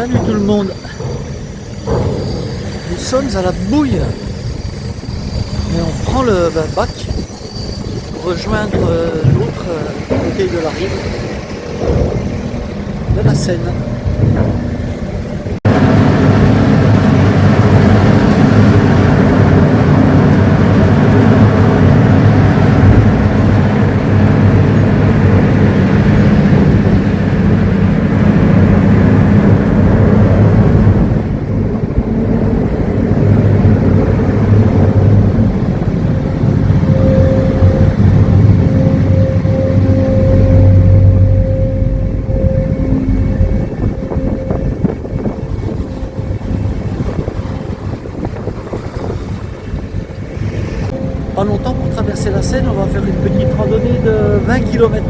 Salut tout le monde. Nous sommes à la Bouille. Et on prend le bac pour rejoindre l'autre côté de la rive de la Seine. Pas longtemps pour traverser la Seine, on va faire une petite randonnée de 20 km.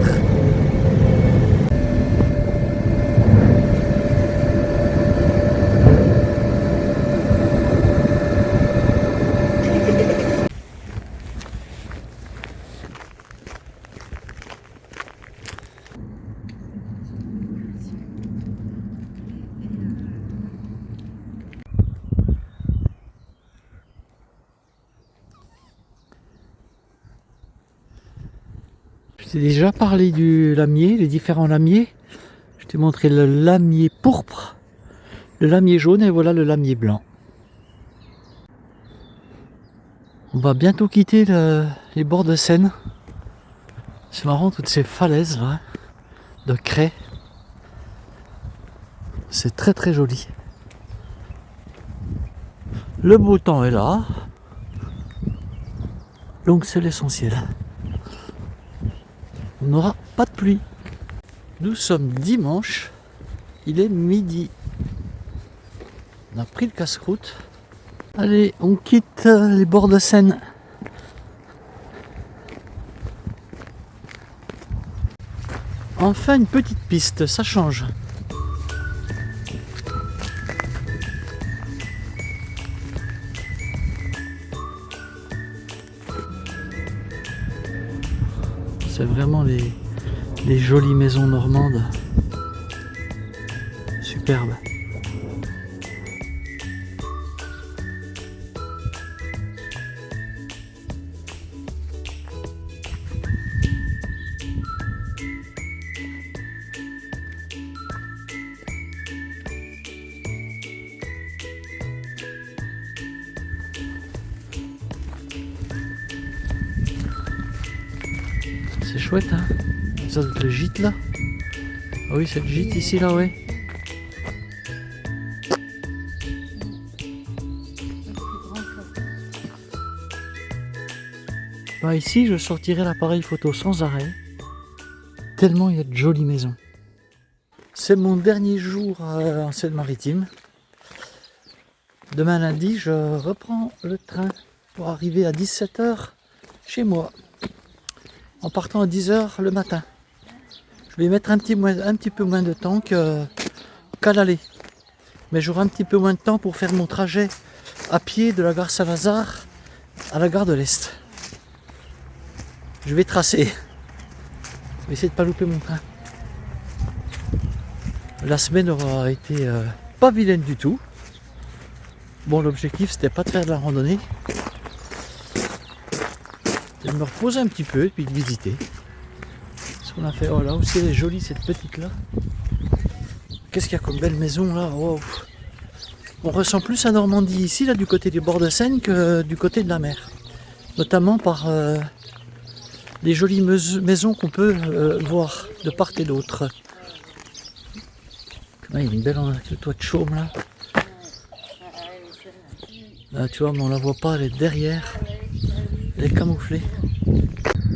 Je t'ai déjà parlé du lamier, les différents lamiers. Je t'ai montré le lamier pourpre, le lamier jaune et voilà le lamier blanc. On va bientôt quitter les bords de Seine. C'est marrant toutes ces falaises là, de craie. C'est très très joli. Le beau temps est là. Donc c'est l'essentiel. On n'aura pas de pluie. Nous sommes dimanche, il est midi. On a pris le casse-croûte. Allez, on quitte les bords de Seine. Enfin une petite piste, ça change. C'est vraiment les jolies maisons normandes. Superbe. C'est chouette, hein. Ça doit être le gîte là. Ah oui, c'est le gîte ici là, ouais. Bah ici, je sortirai l'appareil photo sans arrêt, tellement il y a de jolies maisons. C'est mon dernier jour en Seine-Maritime. Demain lundi, je reprends le train pour arriver à 17h chez moi. En partant à 10h le matin. Je vais mettre un petit peu moins de temps qu'à l'aller. Mais j'aurai un petit peu moins de temps pour faire mon trajet à pied de la gare Saint-Lazare à la gare de l'Est. Je vais tracer. Je vais essayer de ne pas louper mon train. La semaine aura été pas vilaine du tout. Bon, l'objectif c'était pas de faire de la randonnée. De me reposer un petit peu et puis de visiter. Ce qu'on a fait. Oh là aussi elle est jolie cette petite là. Qu'est-ce qu'il y a comme belle maison là. Wow. On ressent plus la Normandie ici là du côté des bords de Seine que du côté de la mer. Notamment par les jolies maisons qu'on peut voir de part et d'autre. Ah, il y a une belle toit de chaume là. Là tu vois mais on la voit pas, elle est derrière. Elle est camouflée.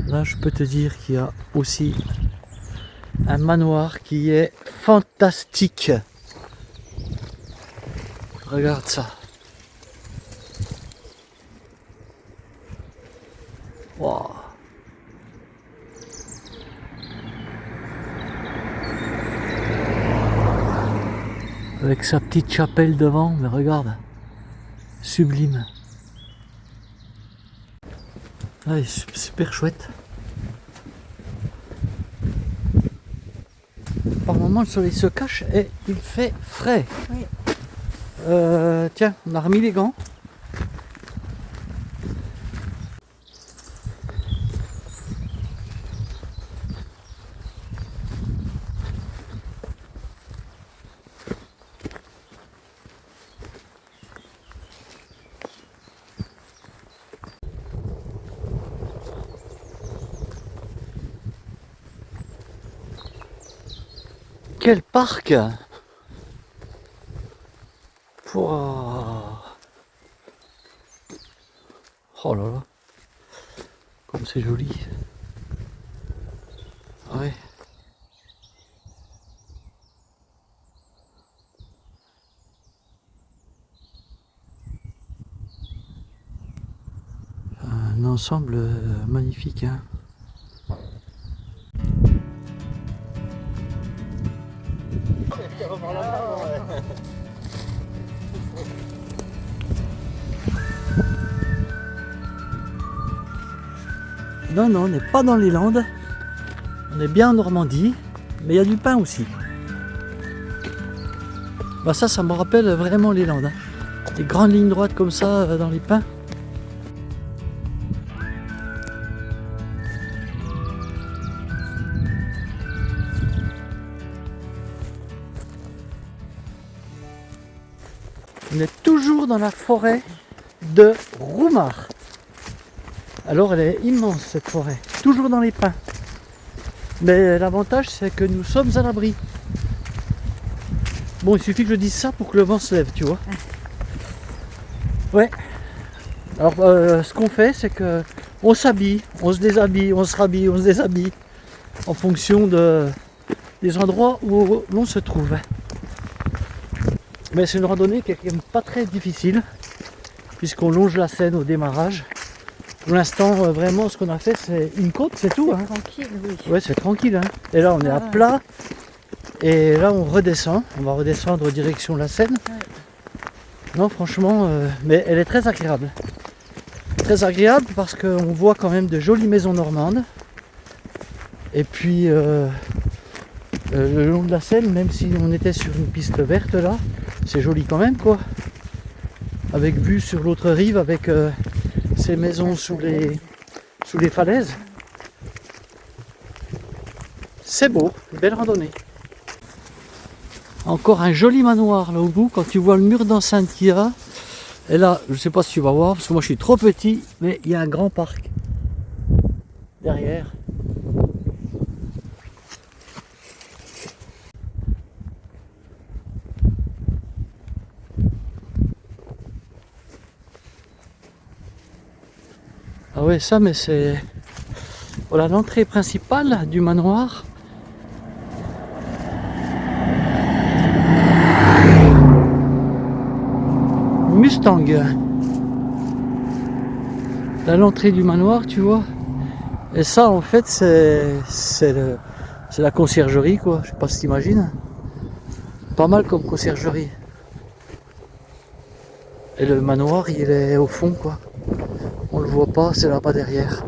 Là, je peux te dire qu'il y a aussi un manoir qui est fantastique. Regarde ça. Wow. Avec sa petite chapelle devant, mais regarde. Sublime. Ah, super chouette. par moments le soleil se cache et il fait frais. Oui. Tiens, on a remis les gants. Quel parc! Pouah. Oh là là, comme c'est joli. Ouais. Un ensemble magnifique, hein. Non, non, on n'est pas dans les Landes. On est bien en Normandie, mais il y a du pain aussi. Bah ça me rappelle vraiment les Landes, hein. Des grandes lignes droites comme ça dans les pins. On est toujours dans la forêt de Roumard. Alors elle est immense cette forêt, toujours dans les pins. Mais l'avantage c'est que nous sommes à l'abri. Bon, il suffit que je dise ça pour que le vent se lève, tu vois. Ouais. Alors ce qu'on fait c'est que on s'habille, on se déshabille, on se rhabille, on se déshabille en fonction des endroits où l'on se trouve. Mais c'est une randonnée qui est quand même pas très difficile puisqu'on longe la Seine au démarrage. Pour l'instant, vraiment, ce qu'on a fait, c'est une côte, c'est tout. Hein. Tranquille, oui. Ouais, c'est tranquille. Hein. Et là, on est à plat. Et là, on redescend. On va redescendre direction la Seine. Ouais. Non, franchement, mais elle est très agréable. Très agréable parce qu'on voit quand même de jolies maisons normandes. Et puis, le long de la Seine, même si on était sur une piste verte là, c'est joli quand même, quoi. Avec vue sur l'autre rive, avec ces maisons sous les falaises. C'est beau, une belle randonnée. Encore un joli manoir là au bout, quand tu vois le mur d'enceinte qu'il y a. Et là, je ne sais pas si tu vas voir, parce que moi je suis trop petit, mais il y a un grand parc derrière. Ah ouais, ça, mais c'est... Voilà l'entrée principale du manoir. Mustang. Là, l'entrée du manoir, tu vois. Et ça, en fait, c'est la conciergerie, quoi. Je sais pas si t'imagines. Pas mal comme conciergerie. Et le manoir, il est au fond, quoi. On le voit pas, c'est là-bas derrière.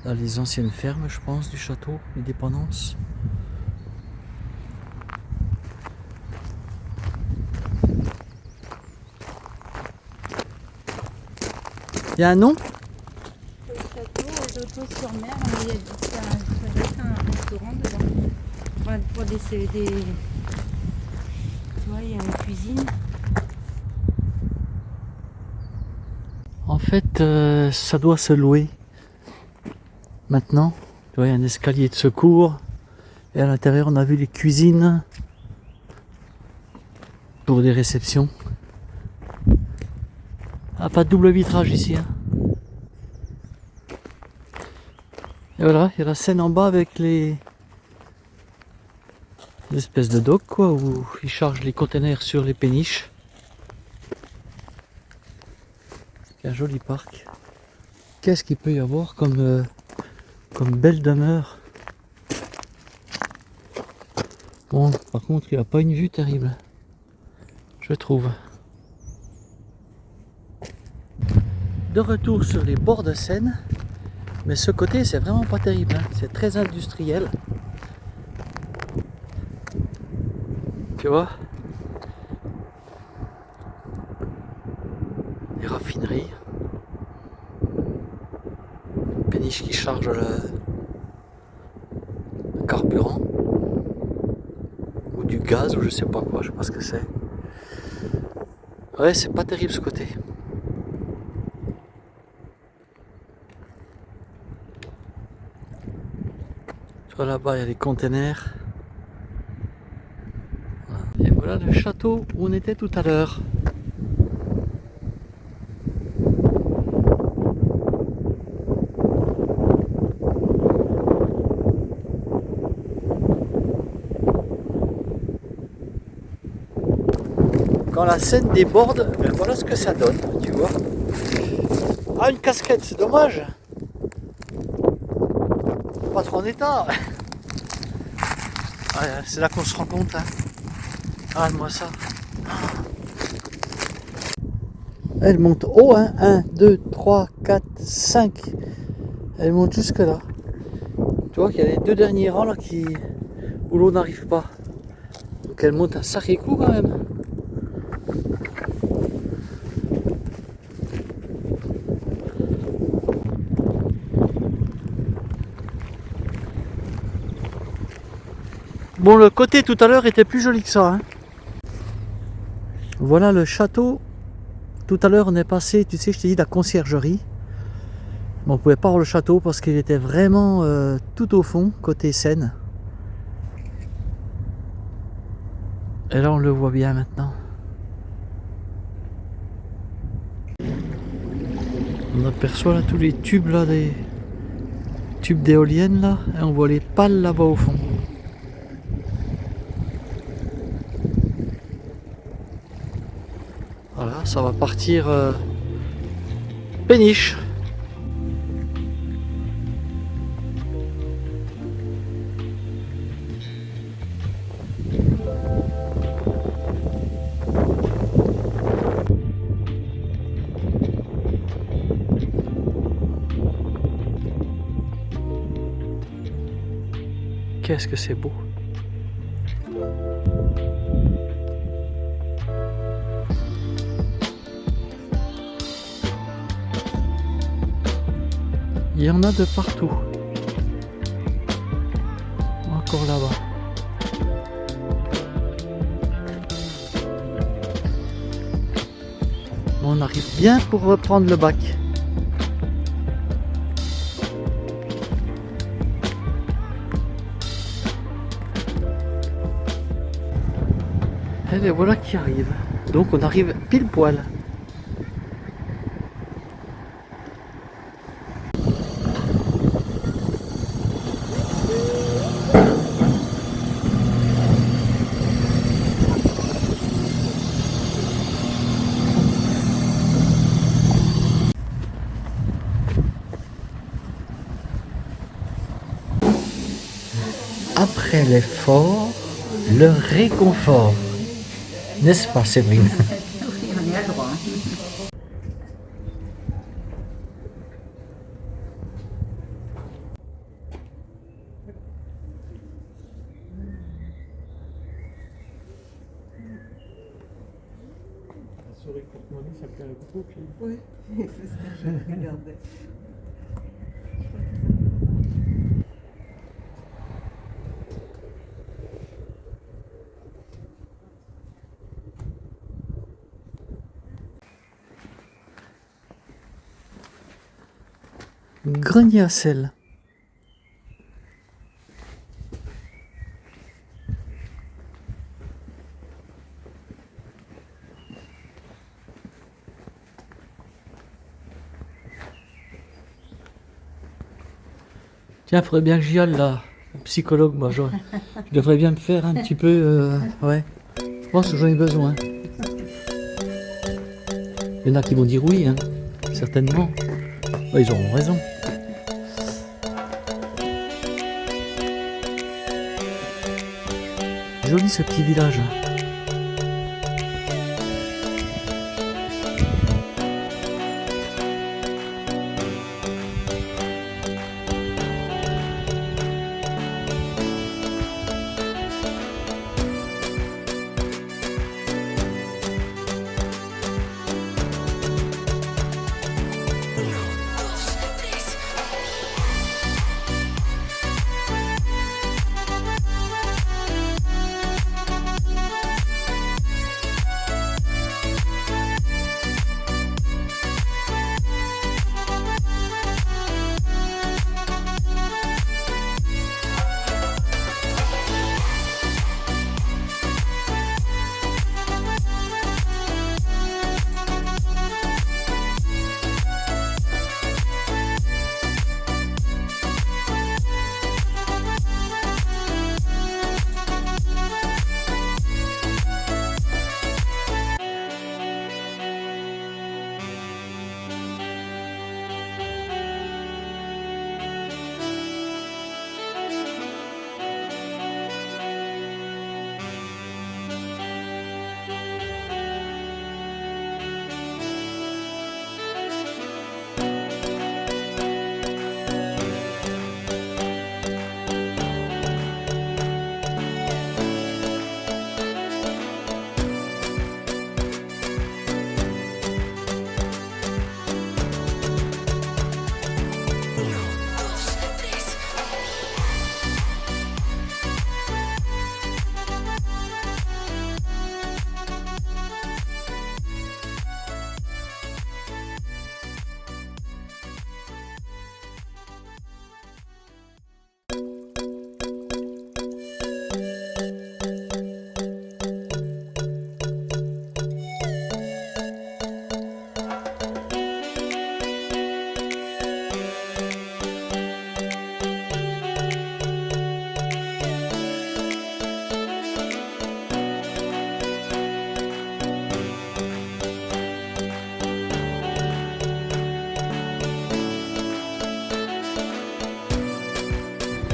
Là, les anciennes fermes, je pense, du château, les dépendances. Il y a un nom? Le château, l'auto-sur-mer, il y a un restaurant dedans. Enfin, pour des... Tu vois, il y a une cuisine. En fait, ça doit se louer. Maintenant, tu vois, il y a un escalier de secours. Et à l'intérieur, on a vu les cuisines pour des réceptions. Ah, pas de double vitrage ici. Hein. Et voilà, il y a la Seine en bas avec les espèces de docks, quoi, où ils chargent les containers sur les péniches. C'est un joli parc. Qu'est-ce qu'il peut y avoir comme comme belle demeure. Bon, par contre, il n'y a pas une vue terrible, je trouve. De retour sur les bords de Seine, mais ce côté, c'est vraiment pas terrible, hein. C'est très industriel. Tu vois? Les raffineries. Péniche qui charge le carburant. Ou du gaz, ou je sais pas quoi, je sais pas ce que c'est. Ouais, c'est pas terrible ce côté. Tu vois là-bas, il y a les containers. Et voilà le château où on était tout à l'heure. Quand la Seine déborde, ben voilà ce que ça donne, tu vois. Ah, une casquette, c'est dommage. Pas trop en état. Ah, c'est là qu'on se rend compte. Hein. Ah, moi ça. Elle monte haut, hein. 1, 2, 3, 4, 5. Elle monte jusque là. Tu vois qu'il y a les deux derniers rangs là où l'eau n'arrive pas. Donc elle monte un sacré coup quand même. Bon, le côté tout à l'heure était plus joli que ça. Hein. Voilà le château. Tout à l'heure on est passé, tu sais, je t'ai dit la conciergerie. Mais on pouvait pas voir le château parce qu'il était vraiment tout au fond, côté Seine. Et là on le voit bien maintenant. On aperçoit là tous les tubes là, des tubes d'éoliennes là, et on voit les pales là-bas au fond. Voilà, ça va partir péniche. Qu'est-ce que c'est beau! Il y en a de partout. Encore là-bas. On arrive bien pour reprendre le bac. Et les voilà qui arrivent. Donc on arrive pile poil. Après l'effort, le réconfort. N'est-ce pas, Séverine? Oui, on y a le droit. Oui, c'est ce que je regardais. Grenier à sel. Tiens, il faudrait bien que j'y aille là, psychologue, moi. Je devrais bien me faire un petit peu. Ouais. Je pense que j'en ai besoin. Il y en a qui vont dire oui, hein, certainement. Ouais, ils auront raison. joli ce petit village.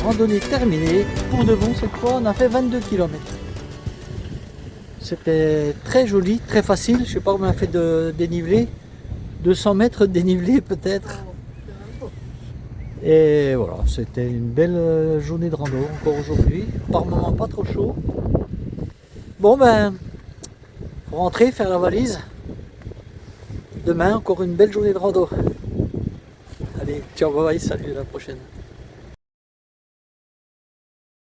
Randonnée terminée, pour de bon cette fois on a fait 22 km. C'était très joli, très facile, je sais pas comment on a fait de dénivelé, 200 mètres de dénivelé peut-être. Et voilà, c'était une belle journée de rando encore aujourd'hui, par moment pas trop chaud. Bon ben, faut rentrer, faire la valise. Demain encore une belle journée de rando. Allez, ciao, bye, salut, à la prochaine.